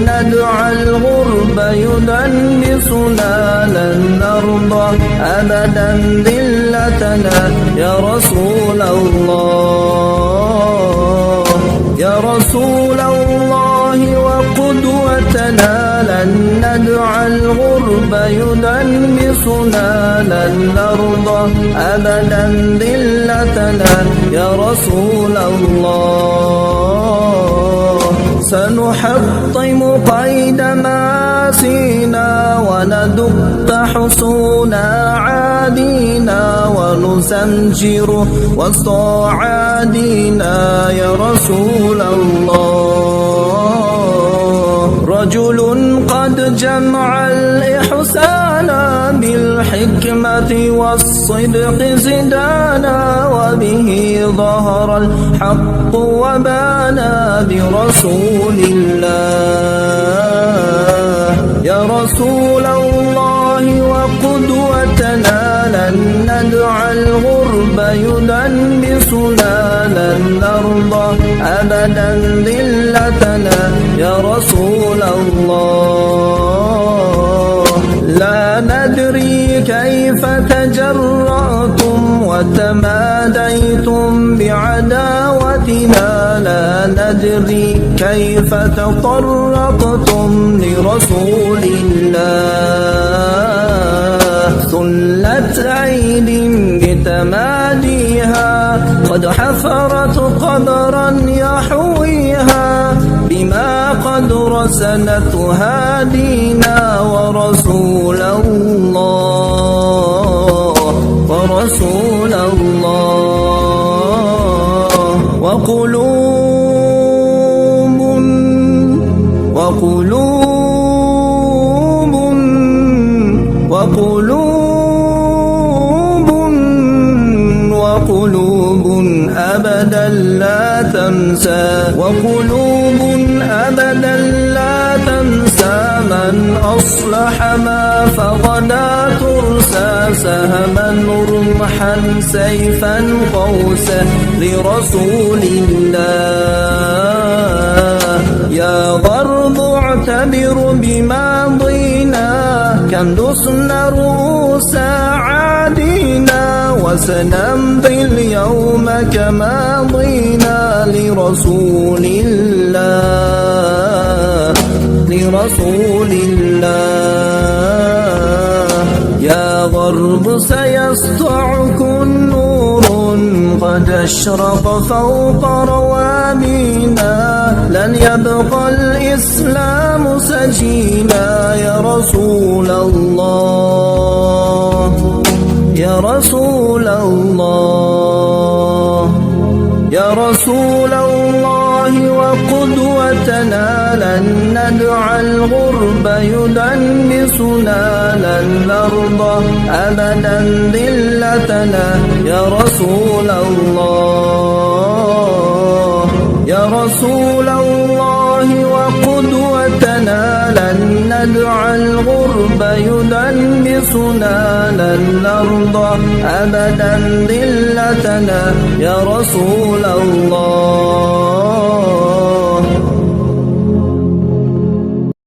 ندع الغرب يدنسنا لن نرضى أبدا ذلتنا يا رسول الله يا رسول الله وقدوتنا لن ندع الغرب يدنسنا لن نرضى أبدا ذلتنا يا رسول الله سنحطم قيد ماسينا وندق حصون عادينا ونسنجر وسط عادينا يا رسول الله رجل قد جمع الإحسان بالحكمة والصدق زدانا وبه ظهر الحق وبانا برسول الله يا رسول الله وقدوتنا لن ندع الغرب يدنسنا لن نرضى أبدا ذلتنا يا رسول الله لا ندري كيف تجرأتم وتماديتم بعداوتنا لا ندري كيف تطرقتم لرسول الله سلت عيد بتماديها قد حفرت قبرا يحويها بما قد رسلت هادينا ورسول الله ورسول الله وقلوب وقلوب وقلوب وقلوب أبدا لا تنسى وقلوب أبدا لا تنسى من أصلح ما فغدا ترسى سهما رمحا سيفا قوسا لرسول الله يا غرب اعتبر بماضينا كم دسنا رؤوس عادينا وسنمضي اليوم كما ضينا لرسول الله لرسول الله يا غرب سيسطع كل نور قد اشرق فوق روابينا لن يبقى الإسلام سجينا يا رسول الله يا رسول الله يا رسول الله وقدوتنا لن ندع الغرب يدنسنا لن نرضى أبدا ذلتنا يا رسول الله يا رسول الله وقدوتنا لن ندع الغرب يدنسنا لن نرضى أبدا ذلتنا يا رسول الله